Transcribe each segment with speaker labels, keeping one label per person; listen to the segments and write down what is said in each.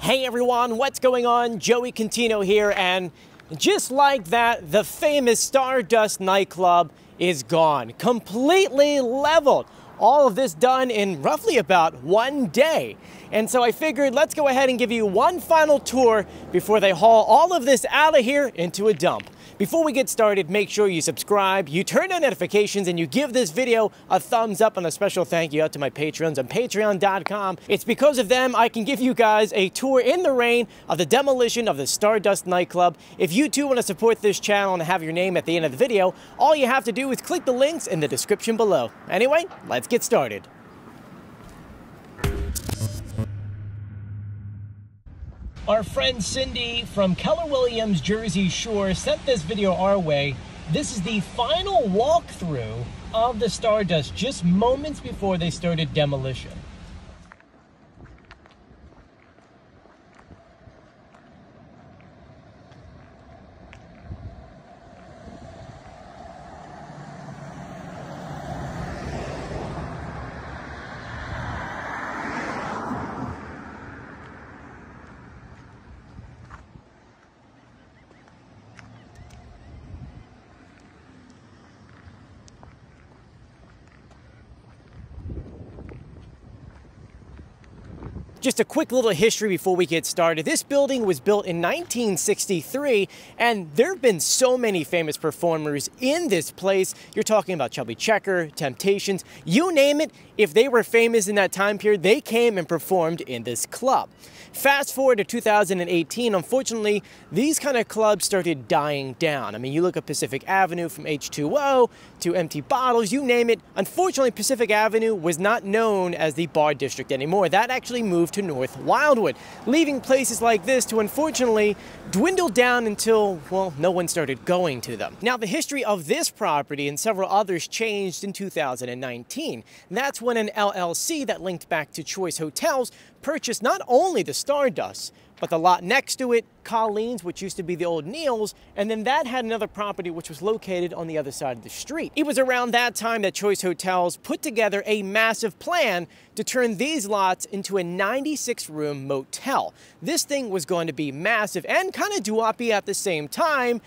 Speaker 1: Hey everyone, what's going on? Joey Contino here, and just like that, the famous Stardust Nightclub is gone. Completely leveled. All of this done in roughly about 1 day. And so I figured let's go ahead and give you one final tour before they haul all of this out of here into a dump. Before we get started, make sure you subscribe, you turn on notifications, and you give this video a thumbs up, and a special thank you out to my patrons on patreon.com. It's because of them I can give you guys a tour in the rain of the demolition of the Stardust Nightclub. If you too want to support this channel and have your name at the end of the video, all you have to do is click the links in the description below. Anyway, let's get started. Our friend Cindy from Keller Williams Jersey Shore sent this video our way. This is the final walkthrough of the Stardust just moments before they started demolition. Just a quick little history before we get started. This building was built in 1963, and there have been so many famous performers in this place. You're talking about Chubby Checker, Temptations, you name it. If they were famous in that time period, they came and performed in this club. Fast forward to 2018, unfortunately, these kind of clubs started dying down. I mean, you look at Pacific Avenue, from H2O to Empty Bottles, you name it. Unfortunately, Pacific Avenue was not known as the bar district anymore. That actually moved to North Wildwood, leaving places like this to unfortunately dwindle down until, well, no one started going to them. Now, the history of this property and several others changed in 2019. That's when an LLC that linked back to Choice Hotels purchased not only the Stardust, but the lot next to it, Colleen's, which used to be the old Neil's, and then that had another property which was located on the other side of the street. It was around that time that Choice Hotels put together a massive plan to turn these lots into a 96-room motel. This thing was going to be massive and kind of doo-woppy at the same time,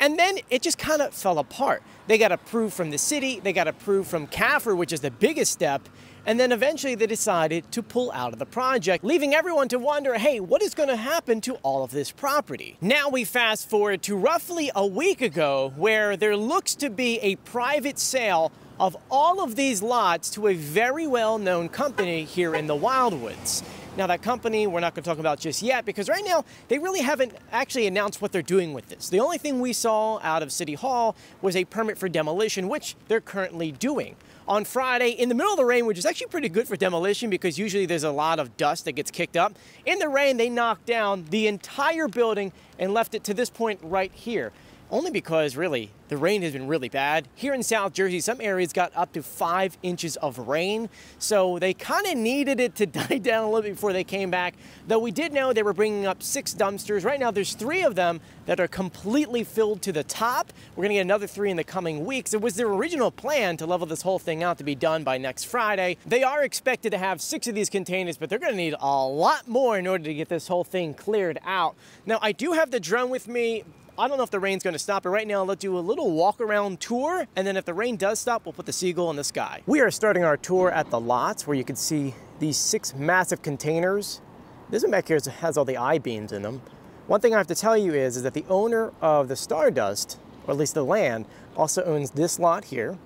Speaker 1: and then it just kind of fell apart. They got approved from the city, they got approved from CAFR, which is the biggest step, and then eventually they decided to pull out of the project, leaving everyone to wonder, hey, what is going to happen to all of this property? Now we fast forward to roughly a week ago, where there looks to be a private sale of all of these lots to a very well-known company here in the Wildwoods. Now, that company we're not going to talk about just yet, because right now they really haven't actually announced what they're doing with this. The only thing we saw out of City Hall was a permit for demolition, which they're currently doing. On Friday, in the middle of the rain, which is actually pretty good for demolition because usually there's a lot of dust that gets kicked up. In the rain, they knocked down the entire building and left it to this point right here. Only because, really, the rain has been really bad. Here in South Jersey, some areas got up to 5 inches of rain, so they kind of needed it to die down a little bit before they came back. Though we did know they were bringing up 6 dumpsters. Right now, there's 3 of them that are completely filled to the top. We're gonna get another 3 in the coming weeks. It was their original plan to level this whole thing out to be done by next Friday. They are expected to have 6 of these containers, but they're gonna need a lot more in order to get this whole thing cleared out. Now, I do have the drone with me. I don't know if the rain's going to stop, but right now let's do a little walk-around tour, and then if the rain does stop, we'll put the seagull in the sky. We are starting our tour at the lots, where you can see these 6 massive containers. This one back here has all the I-beams in them. One thing I have to tell you is that the owner of the Stardust, or at least the land, also owns this lot here.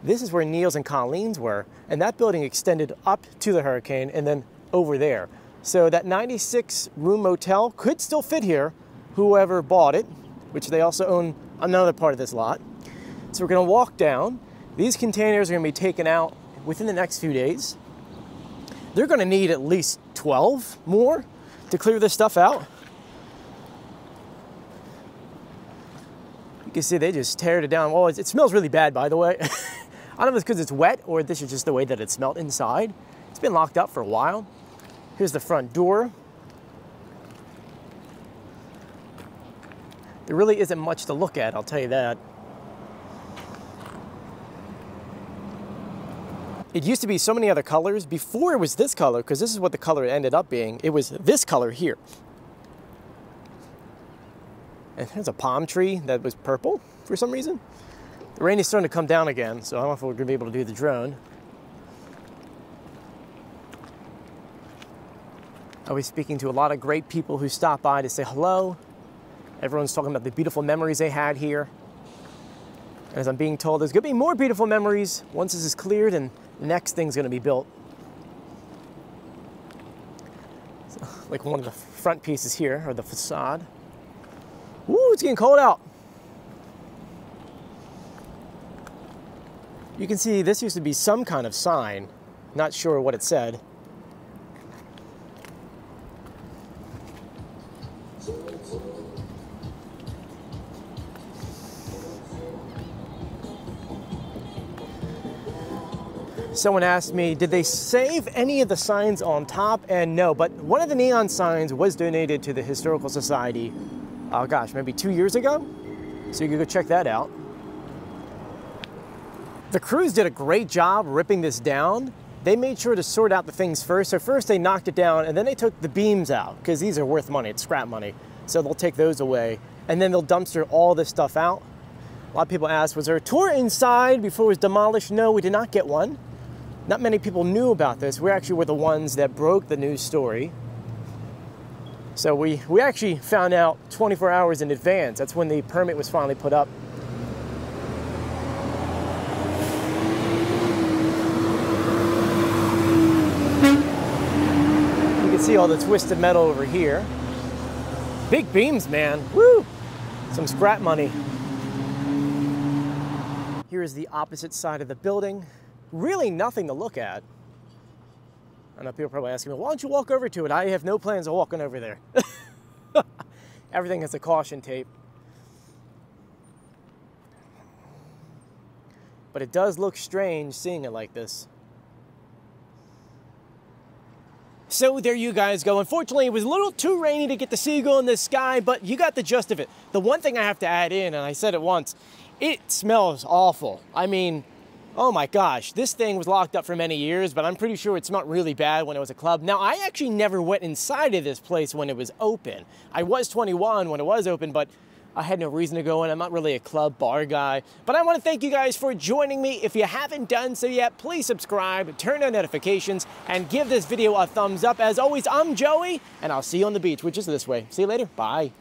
Speaker 1: This is where Neil's and Colleen's were, and that building extended up to the Hurricane and then over there. So that 96-room motel could still fit here, whoever bought it, which they also own another part of this lot. So we're gonna walk down. These containers are gonna be taken out within the next few days. They're gonna need at least 12 more to clear this stuff out. You can see they just teared it down. Well, it smells really bad, by the way. I don't know if it's because it's wet or this is just the way that it smelled inside. It's been locked up for a while. Here's the front door. There really isn't much to look at, I'll tell you that. It used to be so many other colors. Before it was this color, because this is what the color ended up being, it was this color here. And there's a palm tree that was purple for some reason. The rain is starting to come down again, so I don't know if we're gonna be able to do the drone. I was speaking to a lot of great people who stopped by to say hello. Everyone's talking about the beautiful memories they had here. And as I'm being told, there's gonna be more beautiful memories once this is cleared and the next thing's gonna be built. So, like one of the front pieces here, or the facade. Woo, it's getting cold out. You can see this used to be some kind of sign. Not sure what it said. Someone asked me, did they save any of the signs on top? And no, but one of the neon signs was donated to the Historical Society, oh gosh, maybe 2 years ago? So you can go check that out. The crews did a great job ripping this down. They made sure to sort out the things first. So first they knocked it down and then they took the beams out because these are worth money, it's scrap money. So they'll take those away and then they'll dumpster all this stuff out. A lot of people asked, was there a tour inside before it was demolished? No, we did not get one. Not many people knew about this. We actually were the ones that broke the news story. So we actually found out 24 hours in advance. That's when the permit was finally put up. You can see all the twisted metal over here. Big beams, man. Woo! Some scrap money. Here is the opposite side of the building. Really nothing to look at. I know people are probably asking me, why don't you walk over to it? I have no plans of walking over there. Everything has a caution tape. But it does look strange seeing it like this. So there you guys go. Unfortunately, it was a little too rainy to get the seagull in the sky, but you got the gist of it. The one thing I have to add in, and I said it once, it smells awful. I mean, oh my gosh, this thing was locked up for many years, but I'm pretty sure it smelled really bad when it was a club. Now, I actually never went inside of this place when it was open. I was 21 when it was open, but I had no reason to go in. I'm not really a club bar guy. But I want to thank you guys for joining me. If you haven't done so yet, please subscribe, turn on notifications, and give this video a thumbs up. As always, I'm Joey, and I'll see you on the beach, which is this way. See you later. Bye.